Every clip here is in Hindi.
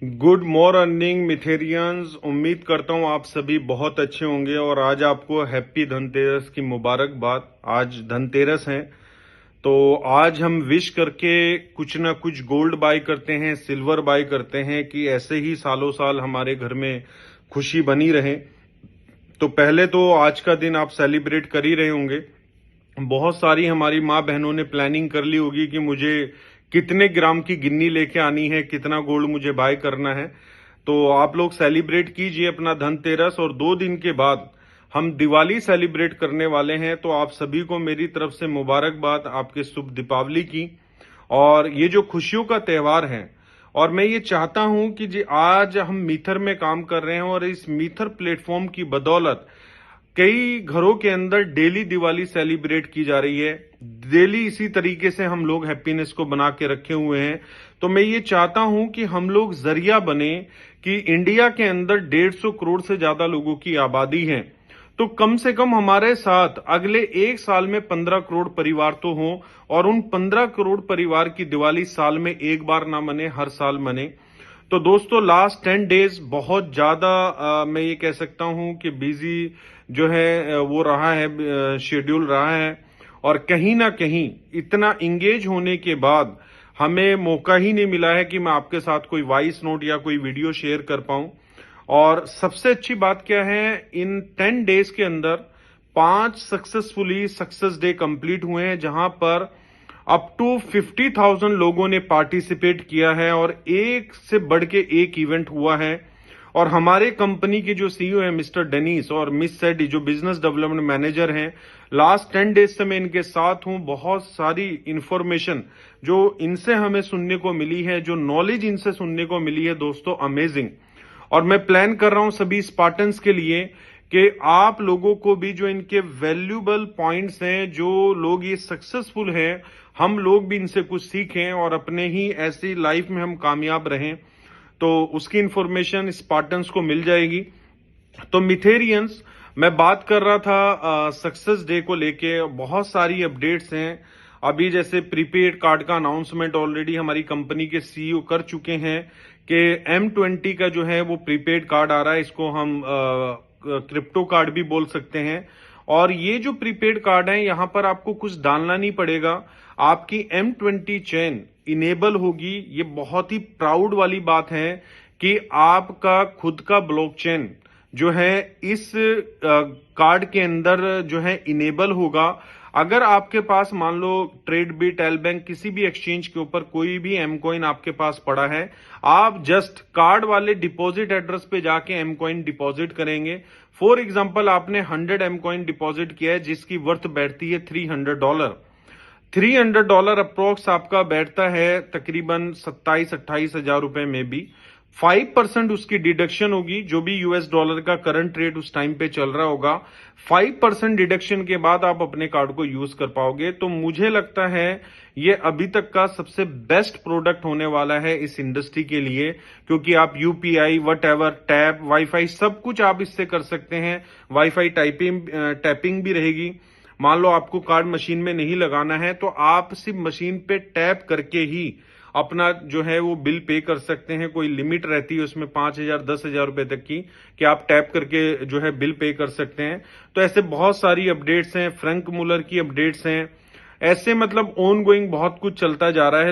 Good morning मिथेरियंस। उम्मीद करता हूँ आप सभी बहुत अच्छे होंगे और आज आपको हैप्पी धनतेरस की मुबारकबाद। आज धनतेरस है तो आज हम विश करके कुछ ना कुछ गोल्ड बाय करते हैं, सिल्वर बाय करते हैं कि ऐसे ही सालों साल हमारे घर में खुशी बनी रहे। तो पहले तो आज का दिन आप सेलिब्रेट कर ही रहे होंगे। बहुत सारी हमारी माँ बहनों ने प्लानिंग कर ली होगी कि मुझे कितने ग्राम की गिन्नी लेके आनी है, कितना गोल्ड मुझे बाय करना है। तो आप लोग सेलिब्रेट कीजिए अपना धनतेरस। और 2 दिन के बाद हम दिवाली सेलिब्रेट करने वाले हैं, तो आप सभी को मेरी तरफ से मुबारकबाद आपके शुभ दीपावली की। और ये जो खुशियों का त्योहार है, और मैं ये चाहता हूं कि जी आज हम मीथर में काम कर रहे हैं और इस मीथर प्लेटफॉर्म की बदौलत कई घरों के अंदर डेली दिवाली सेलिब्रेट की जा रही है। डेली इसी तरीके से हम लोग हैप्पीनेस को बना के रखे हुए हैं। तो मैं ये चाहता हूं कि हम लोग जरिया बने कि इंडिया के अंदर 150 करोड़ से ज्यादा लोगों की आबादी है, तो कम से कम हमारे साथ अगले 1 साल में 15 करोड़ परिवार तो हों, और उन 15 करोड़ परिवार की दिवाली साल में एक बार ना मने, हर साल मने। तो दोस्तों लास्ट 10 डेज बहुत ज्यादा मैं ये कह सकता हूं कि बिजी जो है वो रहा है, शेड्यूल रहा है। और कहीं ना कहीं इतना इंगेज होने के बाद हमें मौका ही नहीं मिला है कि मैं आपके साथ कोई वॉइस नोट या कोई वीडियो शेयर कर पाऊं। और सबसे अच्छी बात क्या है, इन 10 डेज के अंदर 5 सक्सेसफुली सक्सेस डे कंप्लीट हुए हैं, जहां पर अप टू 50,000 लोगों ने पार्टिसिपेट किया है और एक से बढ़ के एक इवेंट हुआ है। और हमारे कंपनी के जो सीईओ है मिस्टर डेनिस और मिस सेडी जो बिजनेस डेवलपमेंट मैनेजर हैं, लास्ट 10 डेज से मैं इनके साथ हूं। बहुत सारी इंफॉर्मेशन जो इनसे हमें सुनने को मिली है, जो नॉलेज इनसे सुनने को मिली है दोस्तों, अमेजिंग। और मैं प्लान कर रहा हूं सभी स्पार्टन्स के लिए कि आप लोगों को भी जो इनके वैल्यूएबल पॉइंट्स हैं, जो लोग ये सक्सेसफुल हैं, हम लोग भी इनसे कुछ सीखें और अपने ही ऐसी लाइफ में हम कामयाब रहें। तो उसकी इंफॉर्मेशन स्पार्टन्स को मिल जाएगी। तो मिथेरियंस, मैं बात कर रहा था सक्सेस डे को लेके। बहुत सारी अपडेट्स हैं अभी, जैसे प्रीपेड कार्ड का अनाउंसमेंट ऑलरेडी हमारी कंपनी के सीईओ कर चुके हैं कि M20 का जो है वो प्रीपेड कार्ड आ रहा है। इसको हम क्रिप्टो कार्ड भी बोल सकते हैं। और ये जो प्रीपेड कार्ड है, यहां पर आपको कुछ डालना नहीं पड़ेगा, आपकी M20 चेन इनेबल होगी। ये बहुत ही प्राउड वाली बात है कि आपका खुद का ब्लॉकचेन जो है इस कार्ड के अंदर जो है इनेबल होगा। अगर आपके पास मान लो ट्रेडबिट, एल बैंक, किसी भी एक्सचेंज के ऊपर कोई भी एम कॉइन आपके पास पड़ा है, आप जस्ट कार्ड वाले डिपॉजिट एड्रेस पे जाके एम कॉइन डिपॉजिट करेंगे। फॉर एग्जांपल आपने 100 एम कॉइन डिपॉजिट किया है जिसकी वर्थ बैठती है $300। $300 अप्रोक्स आपका बैठता है तकरीबन 27-28 हजार रुपए में भी। 5% उसकी डिडक्शन होगी, जो भी US डॉलर का करंट रेट उस टाइम पे चल रहा होगा। 5% डिडक्शन के बाद आप अपने कार्ड को यूज कर पाओगे। तो मुझे लगता है ये अभी तक का सबसे बेस्ट प्रोडक्ट होने वाला है इस इंडस्ट्री के लिए, क्योंकि आप UPI, what ever, tap, wifi सब कुछ आप इससे कर सकते हैं। वाईफाई टैपिंग भी रहेगी। मान लो आपको कार्ड मशीन में नहीं लगाना है, तो आप सिर्फ मशीन पे टैप करके ही अपना जो है वो बिल पे कर सकते हैं। कोई लिमिट रहती है उसमें 5,000 10,000 रुपए तक की, कि आप टैप करके जो है बिल पे कर सकते हैं। तो ऐसे बहुत सारी अपडेट्स हैं, फ्रैंक मुलर की अपडेट्स हैं। ऐसे मतलब ऑन गोइंग बहुत कुछ चलता जा रहा है।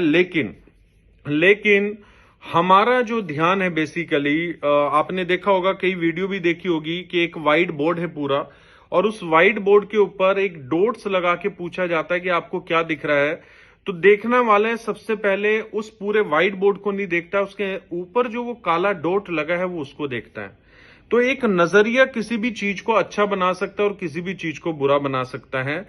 लेकिन हमारा जो ध्यान है बेसिकली, आपने देखा होगा, कई वीडियो भी देखी होगी कि एक व्हाइट बोर्ड है पूरा, और उस व्हाइट बोर्ड के ऊपर एक डॉट्स लगा के पूछा जाता है कि आपको क्या दिख रहा है। तो देखने वाले सबसे पहले उस पूरे व्हाइट बोर्ड को नहीं देखता, उसके ऊपर जो वो काला डॉट लगा है वो उसको देखता है। तो एक नजरिया किसी भी चीज को अच्छा बना सकता है और किसी भी चीज को बुरा बना सकता है।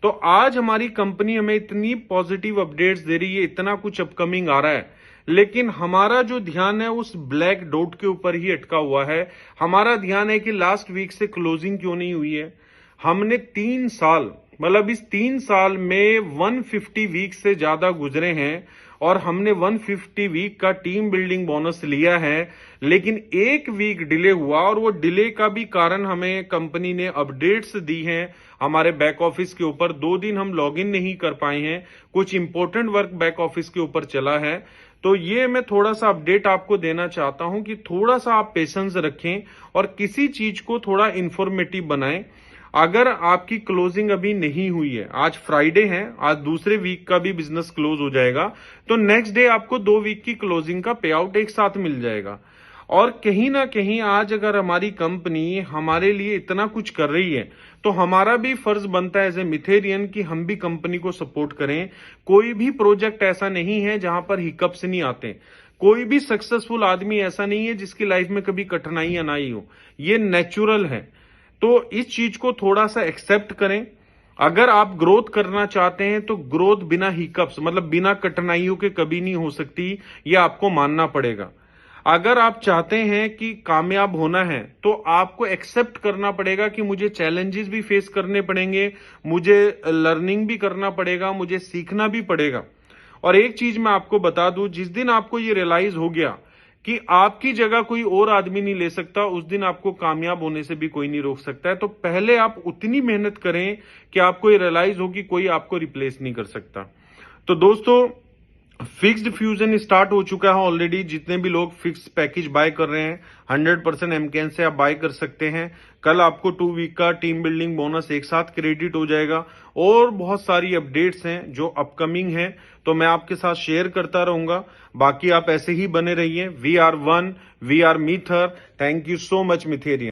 तो आज हमारी कंपनी हमें इतनी पॉजिटिव अपडेट्स दे रही है, इतना कुछ अपकमिंग आ रहा है, लेकिन हमारा जो ध्यान है उस ब्लैक डॉट के ऊपर ही अटका हुआ है। हमारा ध्यान है कि लास्ट वीक से क्लोजिंग क्यों नहीं हुई है। हमने 3 साल, मतलब इस 3 साल में 150 वीक से ज्यादा गुजरे हैं और हमने 150 वीक का टीम बिल्डिंग बोनस लिया है, लेकिन एक वीक डिले हुआ। और वो डिले का भी कारण हमें कंपनी ने अपडेट्स दी हैं हमारे बैक ऑफिस के ऊपर। 2 दिन हम लॉगिन नहीं कर पाए हैं, कुछ इंपॉर्टेंट वर्क बैक ऑफिस के ऊपर चला है। तो ये मैं थोड़ा सा अपडेट आपको देना चाहता हूं कि थोड़ा सा आप पेशेंस रखें और किसी चीज को थोड़ा इंफॉर्मेटिव बनाएं। अगर आपकी क्लोजिंग अभी नहीं हुई है, आज फ्राइडे है, आज दूसरे वीक का भी बिजनेस क्लोज हो जाएगा, तो नेक्स्ट डे आपको 2 वीक की क्लोजिंग का पे आउट एक साथ मिल जाएगा। और कहीं ना कहीं आज अगर हमारी कंपनी हमारे लिए इतना कुछ कर रही है तो हमारा भी फर्ज बनता है एज ए मिथेरियन कि हम भी कंपनी को सपोर्ट करें। कोई भी प्रोजेक्ट ऐसा नहीं है जहां पर हिकअप्स नहीं आते। कोई भी सक्सेसफुल आदमी ऐसा नहीं है जिसकी लाइफ में कभी कठिनाइयां ना आई हो। ये नेचुरल है। तो इस चीज को थोड़ा सा एक्सेप्ट करें। अगर आप ग्रोथ करना चाहते हैं तो ग्रोथ बिना हिकअप्स मतलब बिना कठिनाइयों के कभी नहीं हो सकती, ये आपको मानना पड़ेगा। अगर आप चाहते हैं कि कामयाब होना है तो आपको एक्सेप्ट करना पड़ेगा कि मुझे चैलेंजेस भी फेस करने पड़ेंगे, मुझे लर्निंग भी करना पड़ेगा, मुझे सीखना भी पड़ेगा। और एक चीज मैं आपको बता दूं, जिस दिन आपको ये रियलाइज हो गया कि आपकी जगह कोई और आदमी नहीं ले सकता, उस दिन आपको कामयाब होने से भी कोई नहीं रोक सकता है। तो पहले आप उतनी मेहनत करें कि आपको ये रियलाइज हो कि कोई आपको रिप्लेस नहीं कर सकता। तो दोस्तों, फिक्स्ड फ्यूजन स्टार्ट हो चुका है ऑलरेडी। जितने भी लोग फिक्स पैकेज बाय कर रहे हैं 100% एमकेन से आप बाय कर सकते हैं। कल आपको 2 वीक का टीम बिल्डिंग बोनस एक साथ क्रेडिट हो जाएगा। और बहुत सारी अपडेट्स हैं जो अपकमिंग हैं, तो मैं आपके साथ शेयर करता रहूंगा। बाकी आप ऐसे ही बने रहिए। We are one, we are Meether. Thank you so much मिथेरियन।